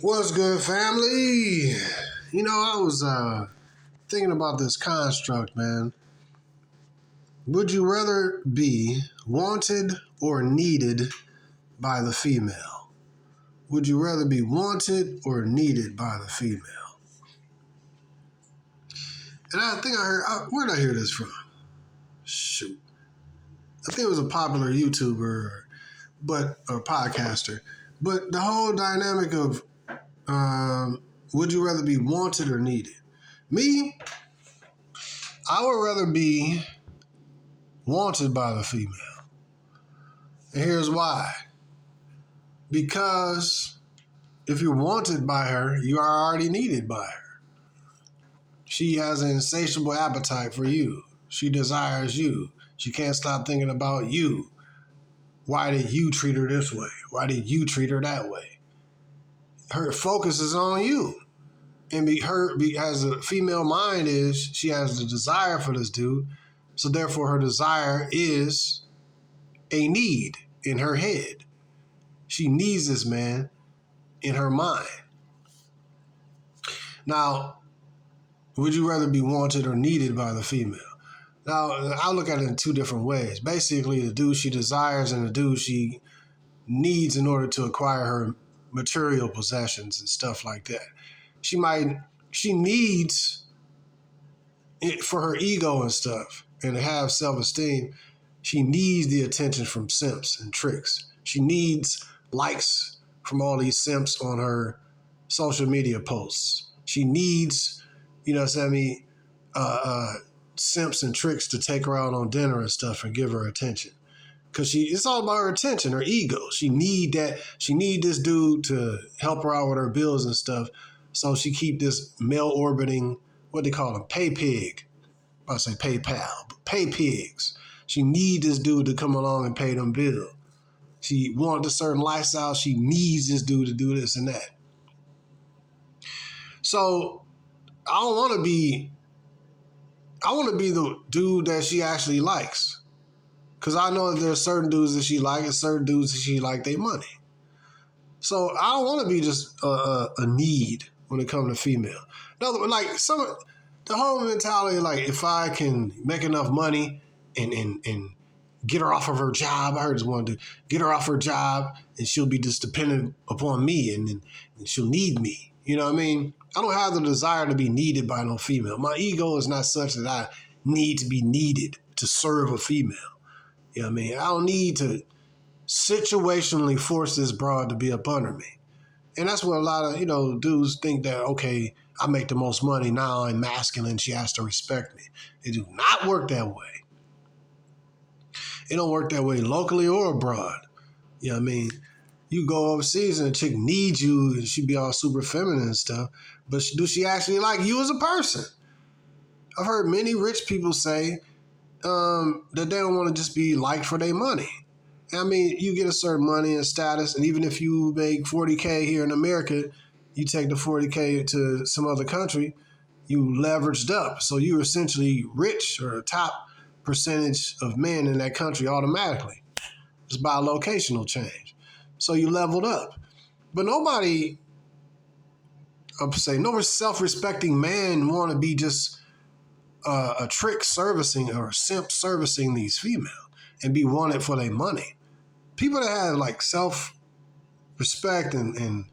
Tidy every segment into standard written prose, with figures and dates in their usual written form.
What's good, family? I was thinking about this construct, man. Would you rather be wanted or needed by the female? Would you rather be wanted or needed by the female? And I think where did I hear this from? Shoot. I think it was a popular YouTuber, or podcaster. But the whole dynamic of would you rather be wanted or needed? Me, I would rather be wanted by the female. And here's why. Because if you're wanted by her, you are already needed by her. She has an insatiable appetite for you. She desires you. She can't stop thinking about you. Why did you treat her this way? Why did you treat her that way? Her focus is on you. And as a female mind is, she has the desire for this dude. So therefore her desire is a need in her head. She needs this man in her mind. Now, would you rather be wanted or needed by the female? Now, I look at it in two different ways. Basically, the dude she desires and the dude she needs in order to acquire her material possessions and stuff like that. She needs it for her ego and stuff and to have self-esteem. She needs the attention from simps and tricks. She needs likes from all these simps on her social media posts. She needs, simps and tricks to take her out on dinner and stuff and give her attention. Because it's all about her attention, her ego. She need that. She need this dude to help her out with her bills and stuff. So she keep this male orbiting, what they call them, pay pig. I say PayPal, but pay pigs. She need this dude to come along and pay them bills. She wants a certain lifestyle. She needs this dude to do this and that. So I want to be the dude that she actually likes. Because I know that there's certain dudes that she likes and certain dudes that she like their money. So I don't want to be just a need when it comes to female. No, like the whole mentality, like if I can make enough money and get her off of her job, I heard this one dude, get her off her job and she'll be just dependent upon me and she'll need me. You know what I mean? I don't have the desire to be needed by no female. My ego is not such that I need to be needed to serve a female. You know what I mean? I don't need to situationally force this broad to be up under me. And that's what a lot of, dudes think that, okay, I make the most money, now I'm masculine, she has to respect me. It do not work that way. It don't work that way locally or abroad. You know what I mean? You go overseas and a chick needs you and she be all super feminine and stuff, but do she actually like you as a person? I've heard many rich people say that they don't want to just be liked for their money. I mean, you get a certain money and status, and even if you make $40K here in America, you take the $40K to some other country, you leveraged up. So you're essentially rich or a top percentage of men in that country automatically, just by a locational change. So you leveled up. But no self-respecting man want to be just a trick servicing or a simp servicing these females and be wanted for their money. People that have like self-respect and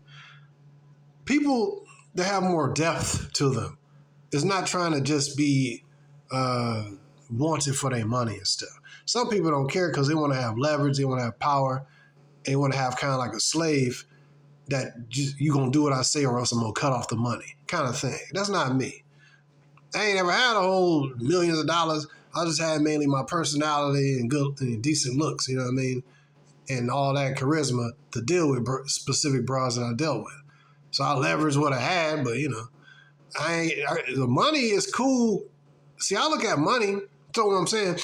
people that have more depth to them is not trying to just be wanted for their money and stuff. Some people don't care because they want to have leverage, they want to have power, they want to have kind of like a slave that just, you gonna do what I say or else I'm gonna cut off the money kind of thing. That's not me. I ain't ever had a whole millions of dollars. I just had mainly my personality and good and decent looks, you know what I mean? And all that charisma to deal with specific bras that I dealt with. So I leveraged what I had, but the money is cool. See, I look at money, you know what I'm saying?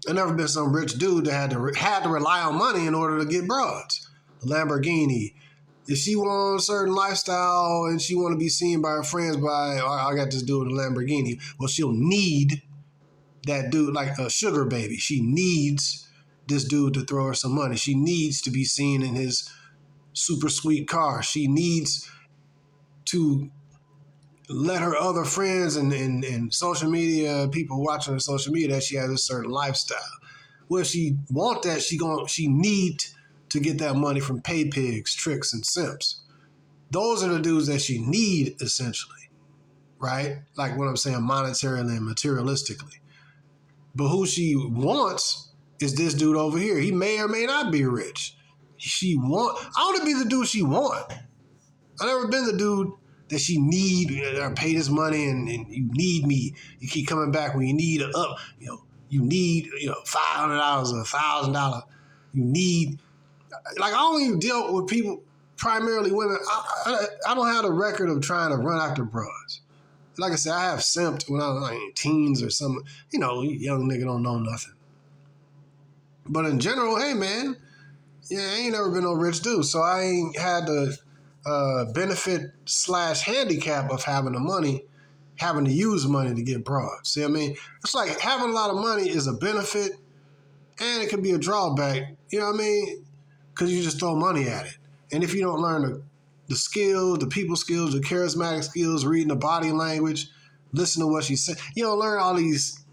I've never been some rich dude that had to rely on money in order to get broads. A Lamborghini. If she wants a certain lifestyle and she want to be seen by her friends I got this dude in a Lamborghini, well, she'll need that dude like a sugar baby. She needs this dude to throw her some money. She needs to be seen in his super sweet car. She needs to let her other friends and social media people watching her social media that she has a certain lifestyle. Well, she want that, she need to get that money from pay pigs, tricks, and simps. Those are the dudes that she need, essentially, right? Like what I'm saying, monetarily and materialistically. But who she wants is this dude over here. He may or may not be rich. I want to be the dude she want. I've never been the dude that she need. I pay this money and you need me. You keep coming back when you need you need $500 or $1,000. You need, like, I only deal with people, primarily women. I don't have a record of trying to run after bras. Like I said, I have simped when I was like teens or something. Young nigga don't know nothing. But in general, hey man, I ain't never been no rich dude, so I ain't had the benefit / handicap of having the money, having to use money to get broad. See what I mean? It's like having a lot of money is a benefit and it can be a drawback, you know what I mean? Because you just throw money at it. And if you don't learn the skills, the people skills, the charismatic skills, reading the body language, listen to what she said, you don't learn all these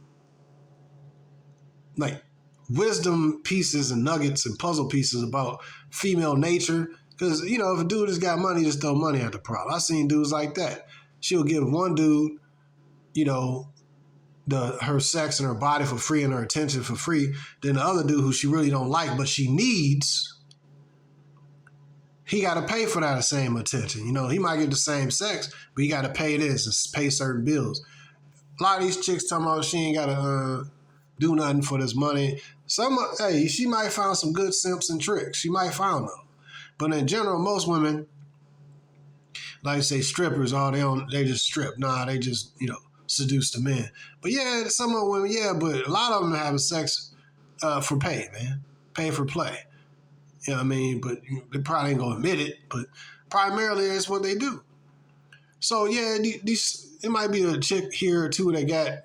like wisdom pieces and nuggets and puzzle pieces about female nature. Because, if a dude has got money, just throw money at the problem. I've seen dudes like that. She'll give one dude, her sex and her body for free and her attention for free. Then the other dude who she really don't like, but she needs, he got to pay for that same attention. He might get the same sex, but he got to pay this and pay certain bills. A lot of these chicks talking about she ain't got to do nothing for this money. She might find some good simps and tricks. She might find them. But in general, most women, like say strippers, they just strip. Nah, they just, seduce the men. But yeah, some of the women, but a lot of them having sex for pay, man. Pay for play. You know what I mean? But they probably ain't gonna admit it, but primarily that's what they do. So yeah, it might be a chick here or two that got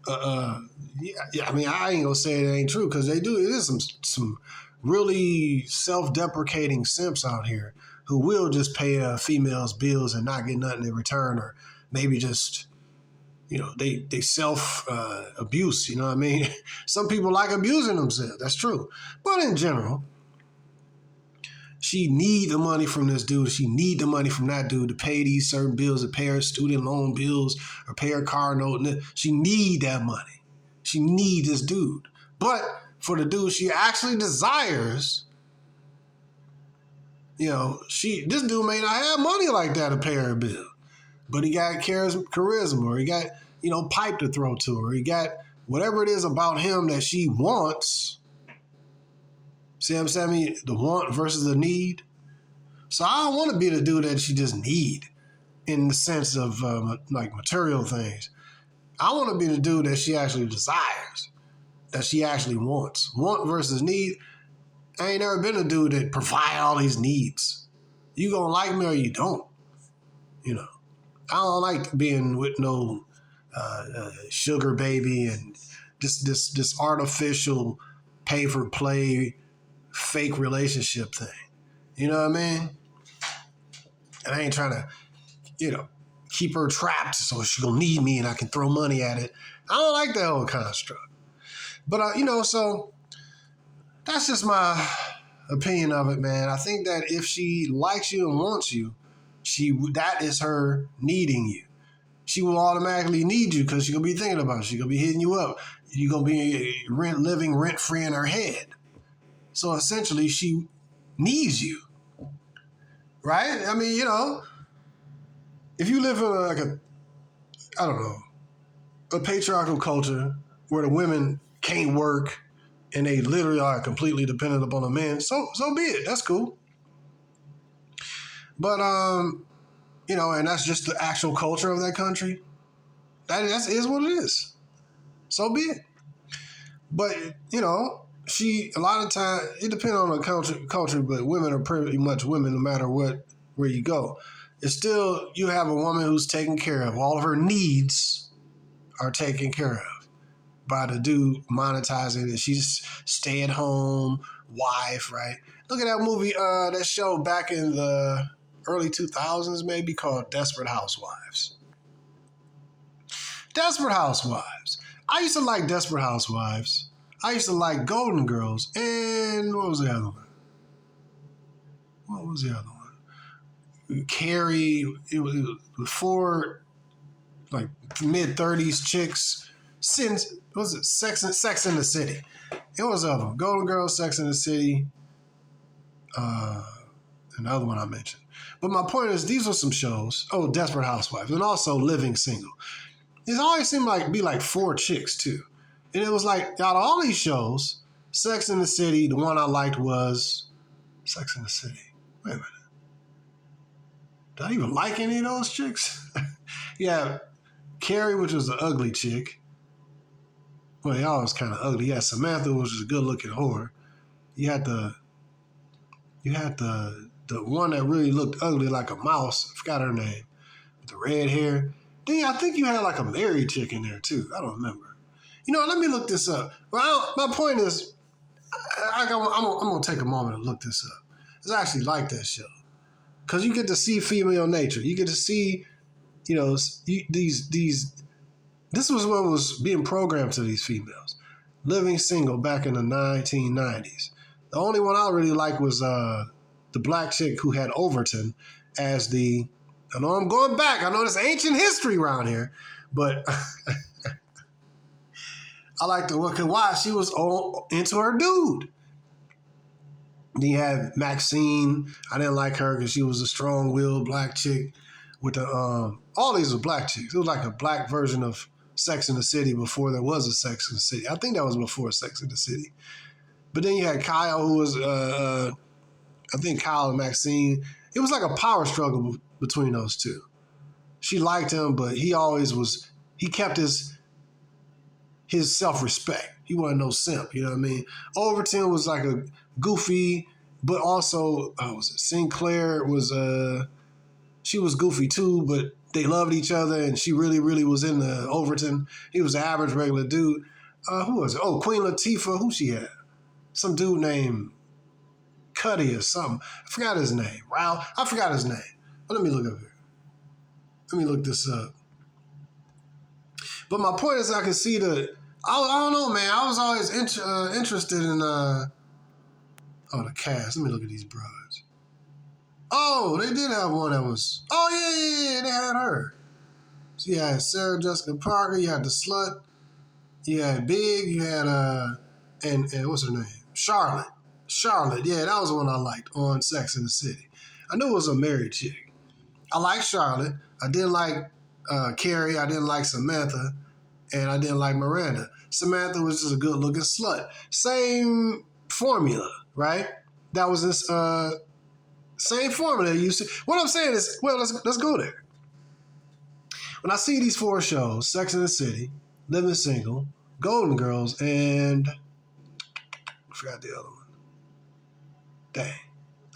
I mean, I ain't gonna say it ain't true, because they do. It is some really self-deprecating simps out here who will just pay females' bills and not get nothing in return, or maybe just, they self-abuse, you know what I mean? Some people like abusing themselves, that's true. But in general, she need the money from this dude. She need the money from that dude to pay these certain bills, to pay her student loan bills or pay her car note. She need that money. She need this dude. But for the dude she actually desires, this dude may not have money like that to pay her bill, but he got charisma, or he got, pipe to throw to her. He got whatever it is about him that she wants. See what I'm saying? The want versus the need. So I don't want to be the dude that she just need in the sense of like material things. I want to be the dude that she actually desires, that she actually wants. Want versus need. I ain't never been a dude that provide all these needs. You gonna like me or you don't. I don't like being with no sugar baby and this artificial pay for play fake relationship thing. You know what I mean? And I ain't trying to, keep her trapped so she gonna need me and I can throw money at it. I don't like that whole construct. But, so that's just my opinion of it, man. I think that if she likes you and wants you, that is her needing you. She will automatically need you because she's going to be thinking about it. She's going to be hitting you up. You're going to be living rent-free in her head. So essentially, she needs you, right? I mean, if you live in a patriarchal culture where the women can't work and they literally are completely dependent upon the men, so be it. That's cool. But, and that's just the actual culture of that country. That is what it is. So be it. But, a lot of time, it depends on the culture, but women are pretty much women no matter where you go. It's still, you have a woman who's taken care of. All of her needs are taken care of by the dude monetizing it. She's stay-at-home wife, right? Look at that movie, that show back in the early 2000s, maybe, called Desperate Housewives. Desperate Housewives. I used to like Desperate Housewives. I used to like Golden Girls. And what was the other one? Carrie. It was before, like, mid-30s chicks. Since, what was it? Sex in the City. It was other one. Golden Girls, Sex in the City. Another one I mentioned. But my point is, these were some shows. Oh, Desperate Housewives. And also Living Single. It always seemed like be like 4 chicks, too. And it was like, out of all these shows, Sex in the City, the one I liked was Sex in the City. Wait a minute. Did I even like any of those chicks? Yeah, Carrie, which was the ugly chick. Well, they all was kind of ugly. Yeah, Samantha, which was a good-looking whore. You had the one that really looked ugly like a mouse. I forgot her name. With the red hair. Then I think you had like a married chick in there too. I don't remember. You know, let me look this up. Well, my point is, I'm going to take a moment to look this up. Because I actually like that show. Because you get to see female nature. You get to see, you know, this was what was being programmed to these females. Living Single back in the 1990s. The only one I really liked was the black chick who had Overton as the, I know I'm going back. I know there's ancient history around here, but I like to look at why she was all into her dude. Then you had Maxine. I didn't like her because she was a strong-willed black chick with the, all these were black chicks. It was like a black version of Sex in the City before there was a Sex in the City. I think that was before Sex in the City. But then you had Kyle, who was, I think Kyle and Maxine. It was like a power struggle between those two. She liked him, but he kept his self-respect. He wasn't no simp, you know what I mean? Overton was like a goofy, but also, was it Sinclair was, she was goofy too, but they loved each other, and she really, really was into Overton. He was an average, regular dude. Who was it? Oh, Queen Latifah, who she had? Some dude named Cuddy or something. I forgot his name. Ralph. I forgot his name. But let me look up here. Let me look this up. But my point is, I can see I don't know, man. I was always interested in, the cast. Let me look at these broads. Oh, they did have one that was, yeah, they had her. So you had Sarah Jessica Parker, you had the slut, you had Big, you had, and what's her name? Charlotte, yeah, that was the one I liked on Sex in the City. I knew it was a married chick. I liked Charlotte. I didn't like Carrie. I didn't like Samantha. And I didn't like Miranda. Samantha was just a good-looking slut. Same formula, right? That was this same formula you see. What I'm saying is, well, let's go there. When I see these 4 shows, Sex in the City, Living Single, Golden Girls, and I forgot the other one. Dang.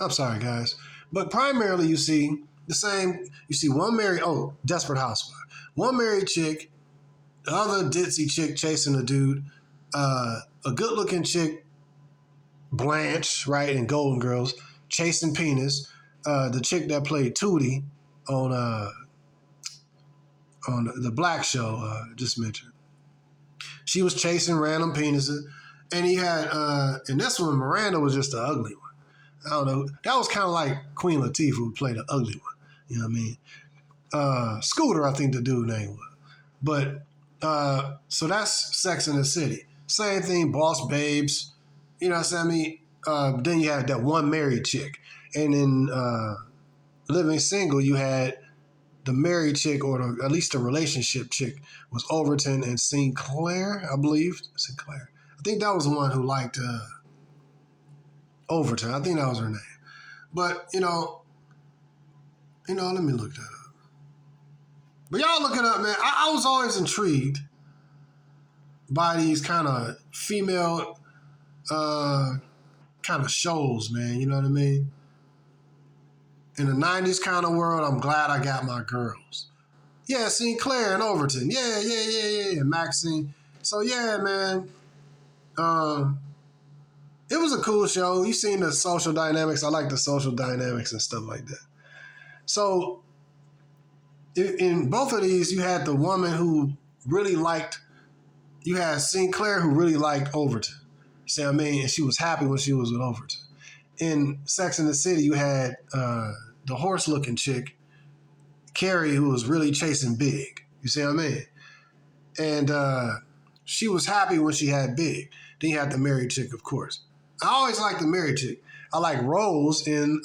I'm sorry, guys. But primarily you see the same, you see one married, Desperate Housewife. One married chick, the other ditzy chick chasing a dude, a good-looking chick, Blanche, right, in Golden Girls, chasing penis. The chick that played Tootie on the Black show, just mentioned. She was chasing random penises. And he had, in this one, Miranda was just the ugly one. I don't know. That was kind of like Queen Latifah, who played the ugly one. You know what I mean? Scooter, I think the dude name was. But, so that's Sex in the City. Same thing, Boss Babes. You know what I mean? Then you had that one married chick. And in Living Single, you had the married chick, or at least the relationship chick, was Overton and Sinclair, I believe. Sinclair. I think that was the one who liked Overton. I think that was her name. But, you know, let me look that up. But y'all look it up, man. I was always intrigued by these kind of female kind of shows, man. You know what I mean? In the 90s kind of world, I'm glad I got my girls. Yeah, Sinclair and Overton. Yeah. Maxine. So, yeah, man. It was a cool show. You seen the social dynamics. I like the social dynamics and stuff like that. So in both of these, you had the woman who really liked, you had Sinclair who really liked Overton. See what I mean? And she was happy when she was with Overton. In Sex and the City, you had the horse-looking chick, Carrie, who was really chasing Big. You see what I mean? And she was happy when she had Big. Then you had the married chick, of course. I always like the married chick. I like Rose in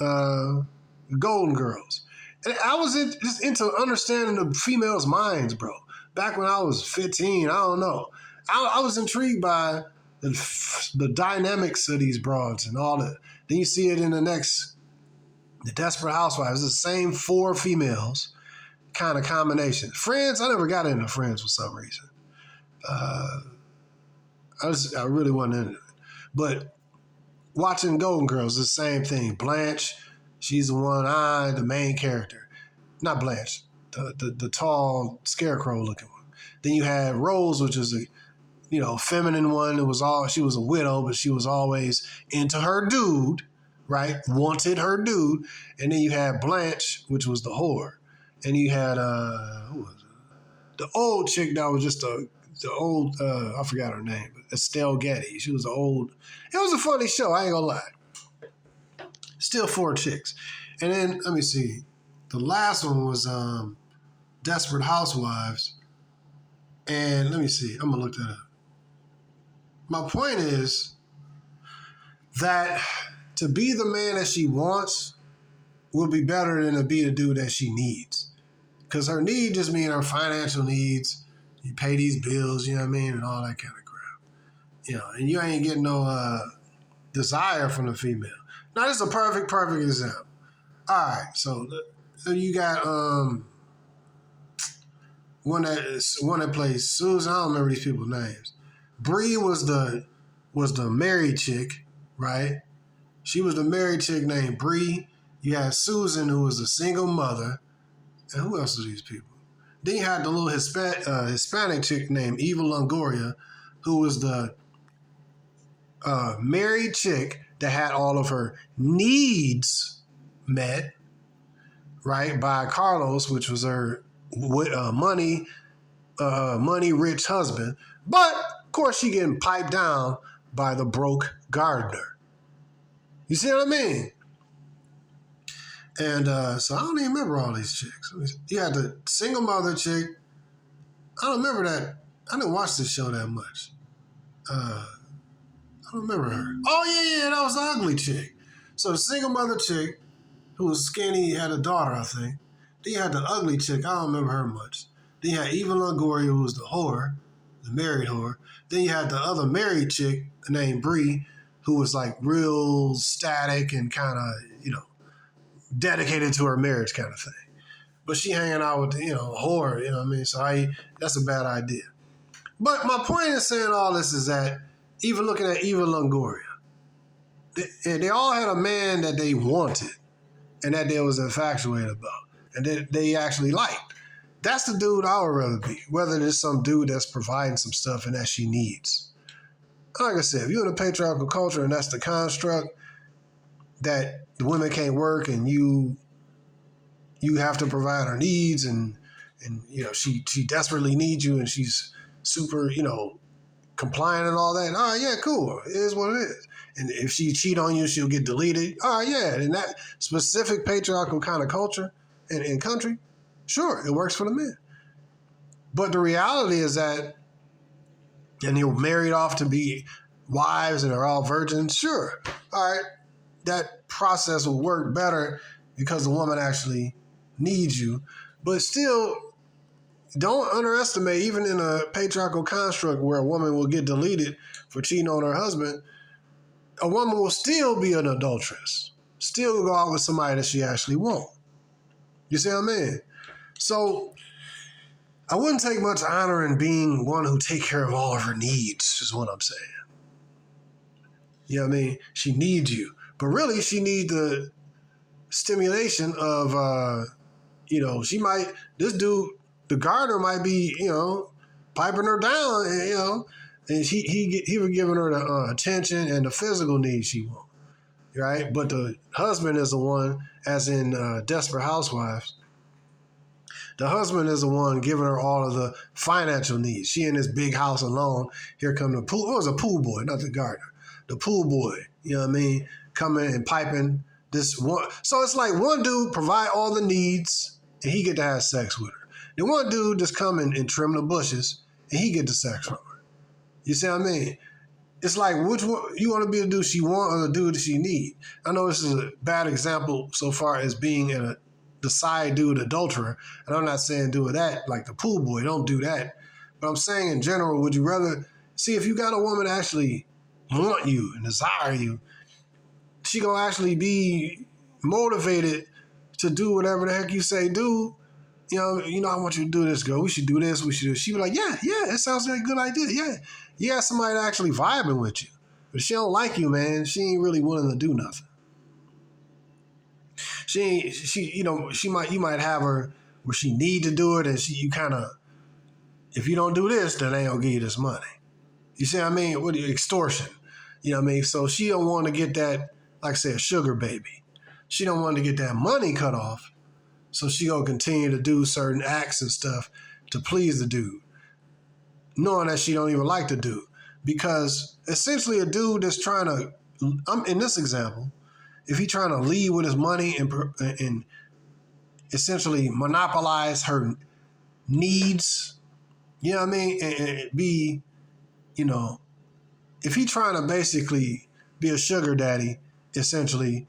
Golden Girls. And I was just into understanding the females' minds, bro. Back when I was 15, I don't know. I was intrigued by the dynamics of these broads and all that. Then you see it in the Desperate Housewives. It's the same 4 females kind of combination. Friends, I never got into Friends for some reason. I really wasn't into it. But watching Golden Girls, it's the same thing. Blanche, she's the one-eyed, the main character. Not Blanche, the tall scarecrow-looking one. Then you had Rose, which is a feminine one. She was a widow, but she was always into her dude, right? Wanted her dude. And then you had Blanche, which was the whore. And you had who was it? The old chick that was just the old I forgot her name, but Estelle Getty. She was the old. It was a funny show. I ain't gonna lie. Still 4 chicks, and then let me see. The last one was Desperate Housewives, and let me see. I'm gonna look that up. My point is that to be the man that she wants will be better than to be the dude that she needs. Because her need just means her financial needs. You pay these bills, you know what I mean, and all that kind of crap. And you ain't getting no desire from the female. Now, this is a perfect example. All right, so you got one that plays Susan. I don't remember these people's names. Bree was the married chick, right? She was the married chick named Bree. You had Susan, who was a single mother. And who else are these people? Then you had the little Hispanic chick named Eva Longoria, who was the married chick that had all of her needs met, right, by Carlos, which was her money rich husband. But, of course, she getting piped down by the broke gardener. You see what I mean? And so I don't even remember all these chicks. You had the single mother chick. I don't remember that. I didn't watch this show that much. I don't remember her. Oh, yeah, that was the ugly chick. So the single mother chick, who was skinny, had a daughter, I think. Then you had the ugly chick. I don't remember her much. Then you had Eva Longoria, who was the whore, the married whore. Then you had the other married chick named Bree, who was like real static and kind of, dedicated to her marriage kind of thing. But she hanging out with, a whore, you know what I mean? So that's a bad idea. But my point in saying all this is that even looking at Eva Longoria, they all had a man that they wanted and that they was infatuated about and that they actually liked. That's the dude I would rather be, whether it's some dude that's providing some stuff and that she needs. Like I said, if you're in a patriarchal culture and that's the construct, that the women can't work and you have to provide her needs and she desperately needs you and she's super, compliant and all that. All right, yeah, cool. It is what it is. And if she cheat on you, she'll get deleted. All right, yeah. In that specific patriarchal kind of culture and country, sure, it works for the men. But the reality is that, and they're married off to be wives and they're all virgins, sure. All right. That process will work better because the woman actually needs you. But still, don't underestimate, even in a patriarchal construct where a woman will get deleted for cheating on her husband, a woman will still be an adulteress, still go out with somebody that she actually won't. You see what I mean? So I wouldn't take much honor in being one who take care of all of her needs, is what I'm saying. You know what I mean? She needs you. But really, she needs the stimulation of, this dude, the gardener might be, piping her down, And he was giving her the attention and the physical needs she wants, right? But the husband is the one, as in Desperate Housewives, the husband is the one giving her all of the financial needs. She in this big house alone. Here come the pool. It was a pool boy, not the gardener. The pool boy, you know what I mean? Coming and piping this one. So it's like one dude provide all the needs and he get to have sex with her. The one dude just come and trim the bushes and he get the sex from her. You see what I mean? It's like, which one you want to be the dude she want or the dude that she need? I know this is a bad example so far as being the side dude adulterer, and I'm not saying do that like the pool boy. Don't do that. But I'm saying in general, would you rather see if you got a woman actually want you and desire you, she gonna actually be motivated to do whatever the heck you say do. You know, I want you to do this, girl. We should do this. We should do this. She be like, yeah, that sounds like a good idea. Yeah. You got somebody actually vibing with you. But if she don't like you, man, she ain't really willing to do nothing. You might have her where she need to do it, and you kind of, if you don't do this, then they ain't gonna give you this money. You see what I mean? What extortion? You know what I mean? So she don't want to get that, like I said, a sugar baby. She don't want to get that money cut off. So she gonna continue to do certain acts and stuff to please the dude, knowing that she don't even like the dude. Because essentially a dude that's trying to, in this example, if he trying to lead with his money and essentially monopolize her needs, you know what I mean? And be, you know, if he trying to basically be a sugar daddy, essentially,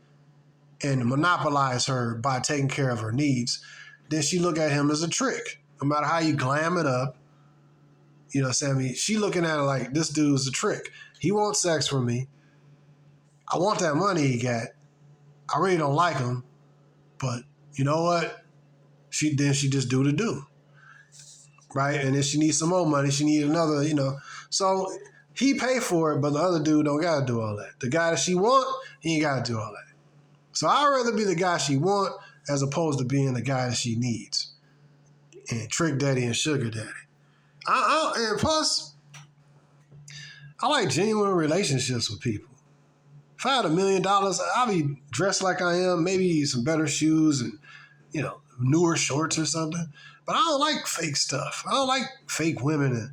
and monopolize her by taking care of her needs, then she look at him as a trick. No matter how you glam it up, you know what I'm saying? She looking at it like, this dude's a trick. He wants sex from me. I want that money he got. I really don't like him, but you know what? She just do the do, right? And then she needs some more money. She need another, you know. So he pay for it, but the other dude don't got to do all that. The guy that she want, he ain't got to do all that. So I'd rather be the guy she want as opposed to being the guy that she needs. And trick daddy and sugar daddy. And plus, I like genuine relationships with people. If I had $1 million, I'd be dressed like I am, maybe some better shoes and, you know, newer shorts or something. But I don't like fake stuff. I don't like fake women. And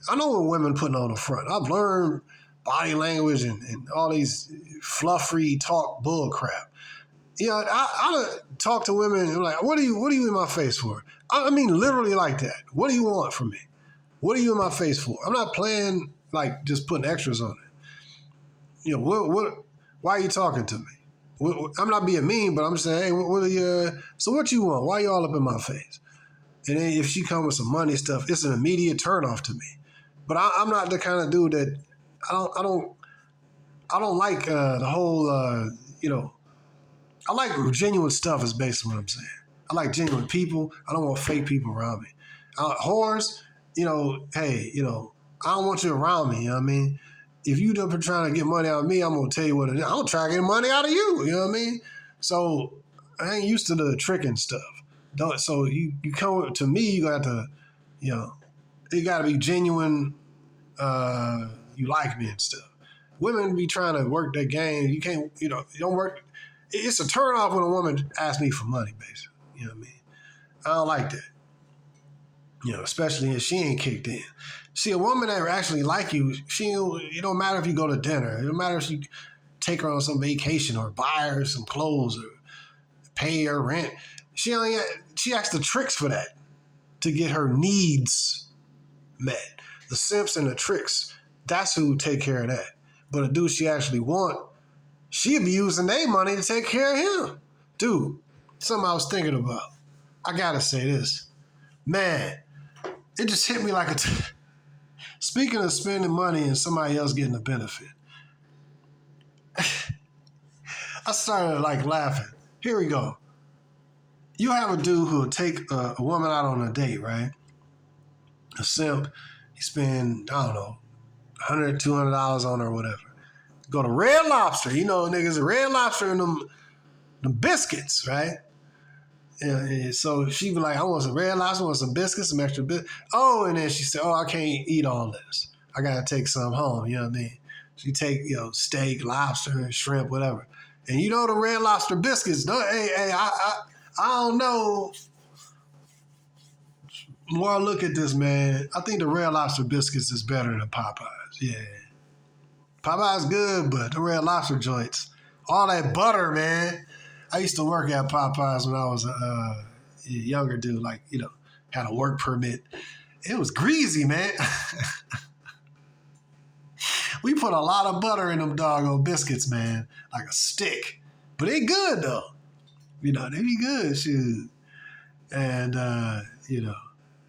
I know what women putting on the front. I've learned body language and all these fluffy talk bull crap. You know, I talk to women and like, what are you in my face for? I mean, literally like that. What do you want from me? What are you in my face for? I'm not playing like just putting extras on it. You know, why are you talking to me? I'm not being mean, but I'm just saying, hey, so what you want? Why you all up in my face? And then if she come with some money stuff, it's an immediate turnoff to me. But I'm not the kind of dude that I don't like the whole you know. I like genuine stuff is basically what I'm saying. I like genuine people. I don't want fake people around me. Whores, you know, hey, you know, I don't want you around me, you know what I mean? If you done trying to get money out of me, I'm going to tell you what it is. I don't try to get money out of you, you know what I mean? So I ain't used to the tricking stuff. So you come to me, you got to, you know, it got to be genuine, you like me and stuff. Women be trying to work that game. You can't, you know, you don't work. It's a turn off when a woman asks me for money, basically. You know what I mean? I don't like that. You know, especially if she ain't kicked in. See, a woman that actually like you, it don't matter if you go to dinner. It don't matter if you take her on some vacation or buy her some clothes or pay her rent. She acts the tricks for that to get her needs met. The simps and the tricks, that's who take care of that. But a dude she actually want, she'd be using their money to take care of him. Dude, something I was thinking about. I gotta say this. Man, it just hit me like speaking of spending money and somebody else getting the benefit. I started like laughing. Here we go. You have a dude who'll take a woman out on a date, right? A simp. He spend, I don't know, $100, $200 on her or whatever. Go to Red Lobster. You know, niggas, Red Lobster and them biscuits, right? And so she be like, I want some Red Lobster, I want some biscuits, some extra biscuits. Oh, and then she said, oh, I can't eat all this. I gotta take some home. You know what I mean? She take, steak, lobster, shrimp, whatever. And the Red Lobster biscuits. I don't know. The more I look at this, man, I think the Red Lobster biscuits is better than Popeyes. Yeah. Popeyes good, but the Red Lobster joints, all that butter, man. I used to work at Popeyes when I was a younger dude, had a work permit. It was greasy, man. We put a lot of butter in them doggone biscuits, man, like a stick. But they good, though. They be good, shoot. And,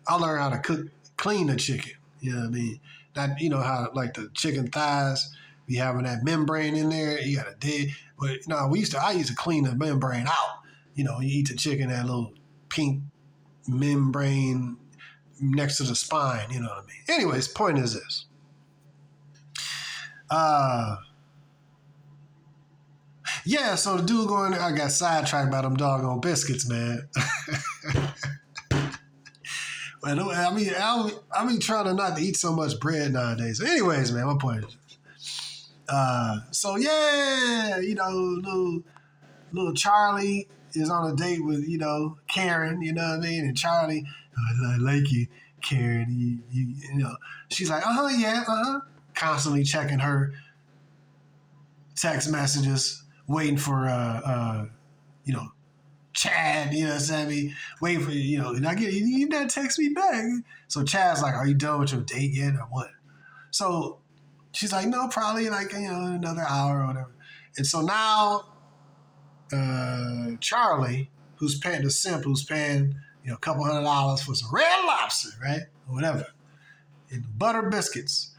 I learned how to clean the chicken. You know what I mean? Not, how, like, the chicken thighs, be having that membrane in there. You got to dig. But, I used to clean the membrane out. You eat the chicken, that little pink membrane next to the spine. You know what I mean? Anyways, point is this. So the dude I got sidetracked by them doggone biscuits, man. I mean, trying to not to eat so much bread nowadays. Anyways, man, my point is, little Charlie is on a date with, Karen, you know what I mean? And Charlie, I like you, Karen. She's like, yeah, constantly checking her text messages, waiting for, Chad, you know what I'm saying? Waiting for, and I get, you didn't text me back. So Chad's like, are you done with your date yet or what? So she's like, no, probably another hour or whatever. And so now Charlie, who's paying a couple $100 for some Red Lobster, right? Or whatever. And butter biscuits.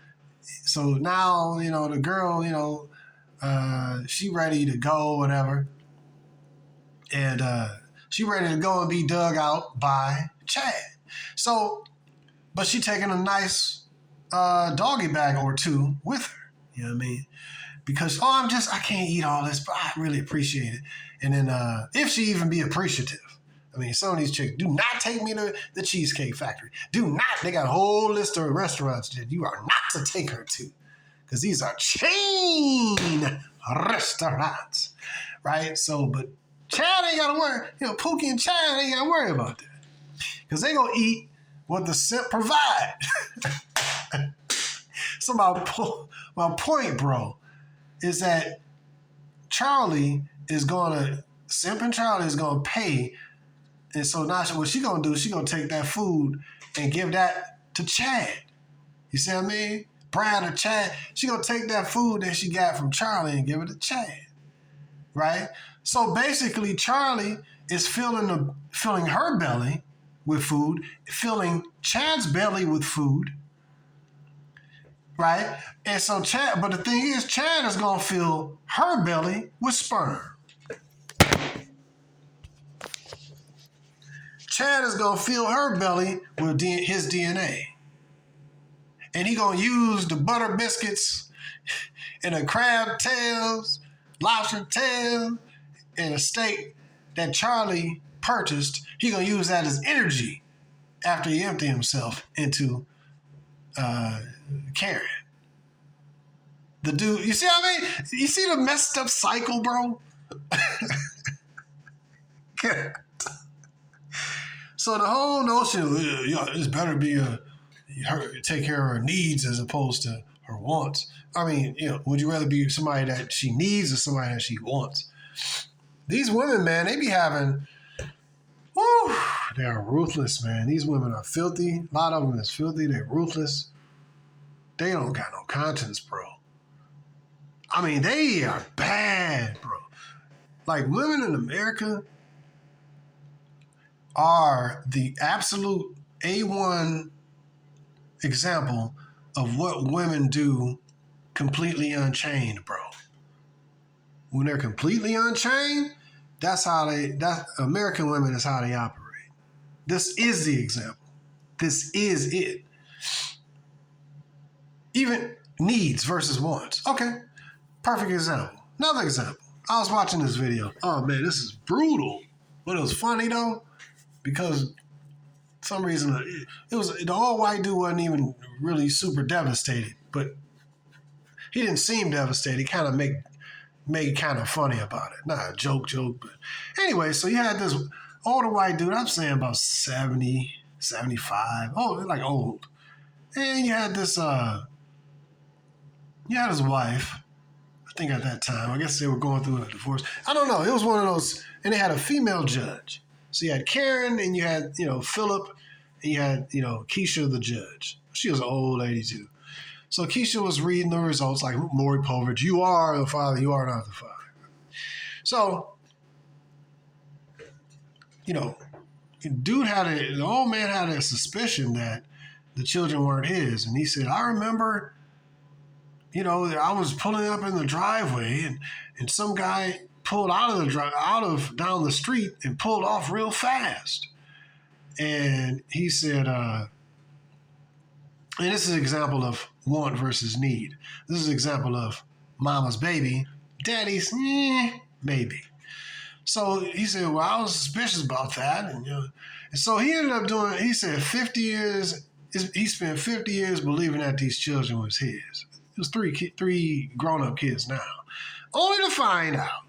So now, the girl, she ready to go, whatever. And she ready to go and be dug out by Chad. So, but she taking a nice doggy bag or two with her. You know what I mean? Because, I can't eat all this, but I really appreciate it. And then if she even be appreciative. I mean, some of these chicks, do not take me to the Cheesecake Factory. They got a whole list of restaurants that you are not to take her to. Because these are chain restaurants, right? So, but Chad ain't got to worry. Pookie and Chad ain't got to worry about that. Because they going to eat what the simp provide. So my point, bro, is that Simp and Charlie is going to pay. And so now what she going to do, she going to take that food and give that to Chad. You see what I mean? Brian or Chad, she going to take that food that she got from Charlie and give it to Chad. Right? So basically, Charlie is filling her belly with food, filling Chad's belly with food, right? And so but the thing is, Chad is going to fill her belly with sperm. Chad is going to fill her belly with his DNA. And he going to use the butter biscuits and the crab tails, lobster tails, and a steak that Charlie purchased. He going to use that as energy after he emptied himself into Karen. The dude, you see what I mean? You see the messed up cycle, bro? So the whole notion, it's better be take care of her needs as opposed to her wants. I mean, would you rather be somebody that she needs or somebody that she wants? These women, man, they be having, they are ruthless, man. These women are filthy. A lot of them is filthy. They're ruthless. They don't got no conscience, bro. I mean, they are bad, bro. Like, women in America are the absolute A1 example of what women do completely unchained, bro. When they're completely unchained, American women is how they operate. This is the example. This is it. Even needs versus wants. Okay, perfect example. Another example. I was watching this video. Oh man, this is brutal. But it was funny though, because some reason, it was the old white dude wasn't even really super devastated, but he didn't seem devastated. He kind of made kind of funny about it. Not a joke, but anyway, so you had this older white dude, I'm saying about 70, 75, like old. And you had this, you had his wife, I think at that time, I guess they were going through a divorce. I don't know. It was one of those, and they had a female judge. So you had Karen, and you had, Philip, and you had, Keisha the judge. She was an old lady too. So Keisha was reading the results like Maury Povich, you are the father, you are not the father. So, the old man had a suspicion that the children weren't his. And he said, I remember, I was pulling up in the driveway and some guy pulled down the street and pulled off real fast. And he said, and this is an example of want versus need. This is an example of mama's baby, daddy's maybe. So he said, well, I was suspicious about that. And so he ended up doing, he said 50 years, he spent 50 years believing that these children was his. It was three grown-up kids now. Only to find out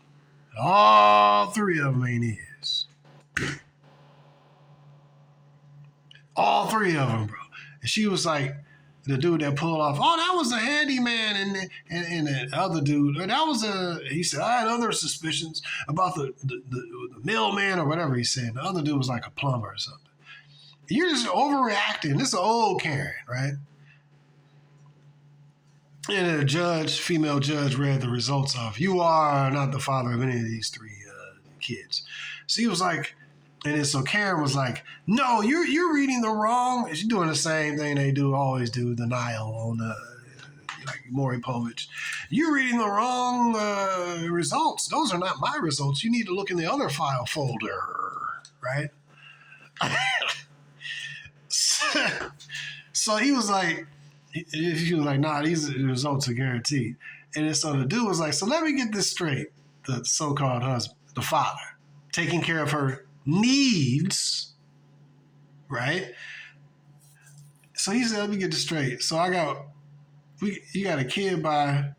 all three of them ain't his. All three of them, bro. And she was like, the dude that pulled off, that was a handyman, and the other dude, he said, I had other suspicions about the mailman or whatever he said. The other dude was like a plumber or something. You're just overreacting. This is an old Karen, right? And a female judge, read the results of, you are not the father of any of these three kids. So he was like, and then so Karen was like, no, you're reading the wrong. She's doing the same thing they always do, denial on like Maury Povich. You're reading the wrong results. Those are not my results. You need to look in the other file folder, right? So he was like, nah, these results are guaranteed. And then so the dude was like, so let me get this straight. The so-called husband, the father, taking care of her needs, right? So he said, let me get this straight. So you got a kid by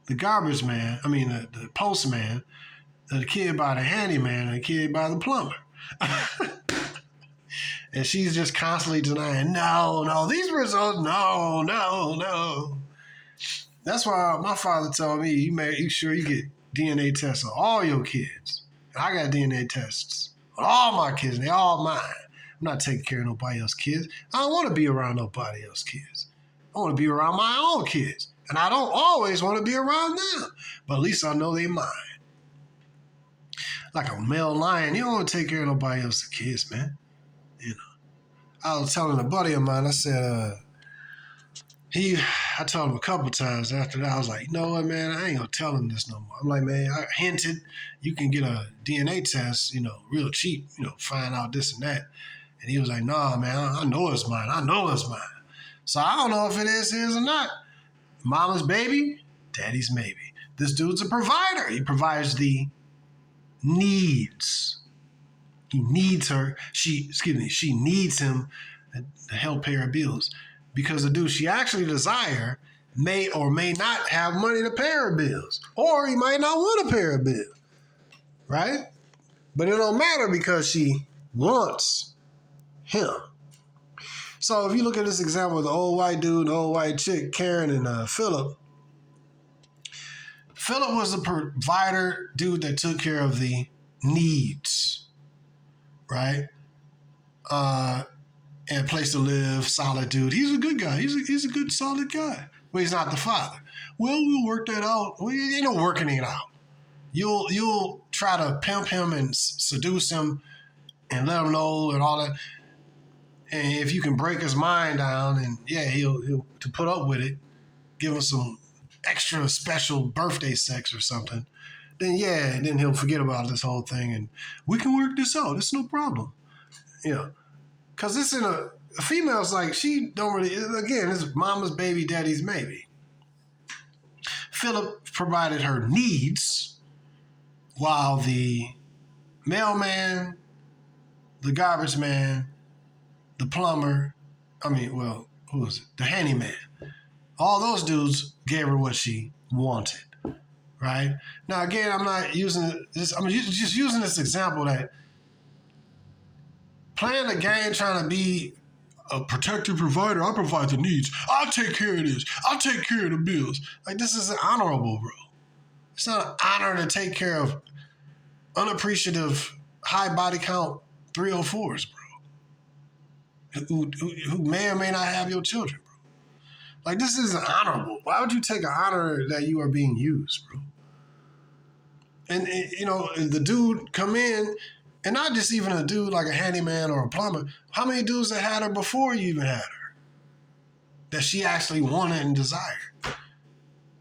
the garbage man, the postman, a kid by the handyman, and a kid by the plumber. And she's just constantly denying, no, these results, no. That's why my father told me, you make sure you get DNA tests on all your kids. And I got DNA tests on all my kids, and they all mine. I'm not taking care of nobody else's kids. I don't want to be around nobody else's kids. I want to be around my own kids. And I don't always want to be around them. But at least I know they mine. Like a male lion, you don't want to take care of nobody else's kids, man. I was telling a buddy of mine, I said, I told him a couple times after that, I was like, you know what, man, I ain't gonna tell him this no more. I'm like, man, I hinted you can get a DNA test, real cheap, find out this and that. And he was like, nah, man, I know it's mine. So I don't know if it is his or not. Mama's baby, daddy's maybe. This dude's a provider. He provides the needs. He needs her. She needs him to help pay her bills. Because the dude she actually desire may or may not have money to pay her bills. Or he might not want to pay her bill. Right? But it don't matter because she wants him. So if you look at this example of the old white dude, the old white chick, Karen and Philip. Philip was the provider dude that took care of the needs. Right? And place to live, solid dude. He's a good guy. He's a good, solid guy. But he's not the father. Well, we'll work that out. Well, ain't no working it out. You'll try to pimp him and seduce him and let him know and all that. And if you can break his mind down and he'll to put up with it, give him some extra special birthday sex or something, then he'll forget about this whole thing and we can work this out. It's no problem. Because this in a female's like, she don't really, again, it's mama's baby, daddy's maybe. Philip provided her needs while the mailman the garbage man, the plumber, who was it? The handyman. All those dudes gave her what she wanted, right? Now, again, I'm not using this, I'm just using this example that playing the game trying to be a protective provider, I provide the needs, I'll take care of this, I'll take care of the bills. Like, this isn't honorable, bro. It's not an honor to take care of unappreciative, high body count 304s, bro, who may or may not have your children, bro. Like, this isn't honorable. Why would you take an honor that you are being used, bro? And the dude come in, and not just even a dude like a handyman or a plumber. How many dudes that had her before you even had her? That she actually wanted and desired.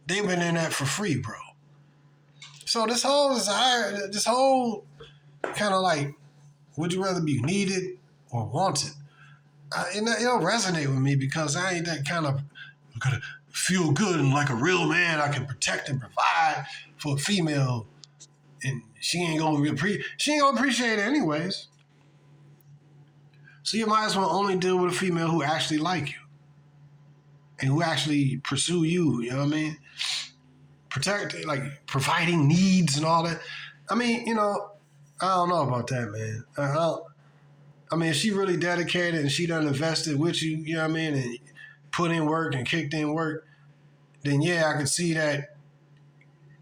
They've been in that for free, bro. So this whole desire, this whole kind of like, would you rather be needed or wanted? It don't resonate with me because I ain't that kind of, I'm gonna feel good and like a real man. I can protect and provide for a female, and she ain't gonna appreciate it anyways. So you might as well only deal with a female who actually like you and who actually pursue you. You know what I mean? Protect, like providing needs and all that. I mean, I don't know about that, man. If she really dedicated and she done invested with you, you know what I mean, and put in work and kicked in work, then yeah, I can see that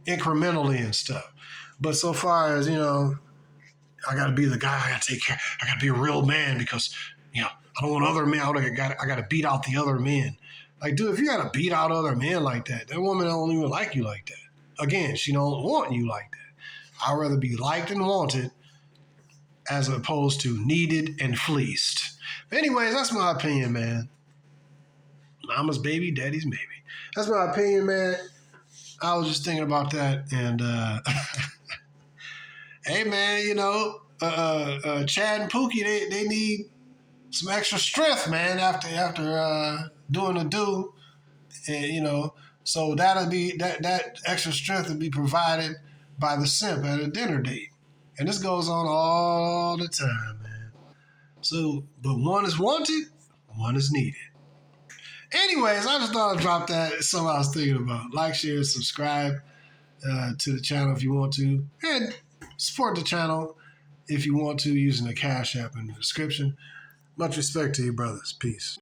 incrementally and stuff. But so far as, I got to be the guy, I got to take care, I got to be a real man because, I don't want other men, I got to beat out the other men. Like, dude, if you got to beat out other men like that woman don't even like you like that. Again, she don't want you like that. I'd rather be liked and wanted as opposed to needed and fleeced. But anyways, that's my opinion, man. Mama's baby, daddy's maybe. That's my opinion, man. I was just thinking about that, and hey, man, Chad and Pookie, they need some extra strength, man, after doing the do, and so that'll be that extra strength will be provided by the simp at a dinner date, and this goes on all the time, man. So, but one is wanted, one is needed. Anyways, I just thought I'd drop that. It's something I was thinking about. Like, share, subscribe to the channel if you want to, and support the channel if you want to using the Cash App in the description. Much respect to you, brothers. Peace.